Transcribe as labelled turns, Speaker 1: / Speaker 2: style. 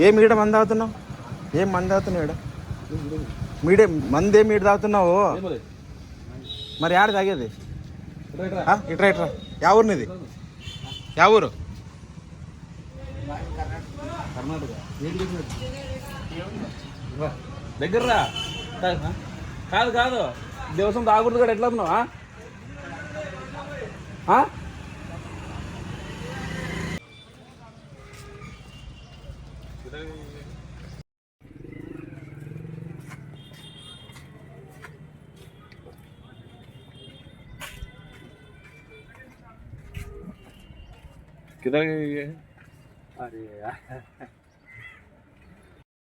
Speaker 1: ఏం ఈడ మంది తాగుతున్నావు? ఏం మంది తాగుతున్నావు ఈడ? మీడే మంది ఏమి ఈడ తాగుతున్నావు? మరి ఆడ తాగేది ఇట్రా ఇట్రా. యా ఊరు నీది? యా ఊరు? కర్ణాటక. దగ్గర రా. కాదు కాదు, దివసం తాగకూడదు కూడా. ఎట్లా ఉన్నావా? किधर गए? अरे यार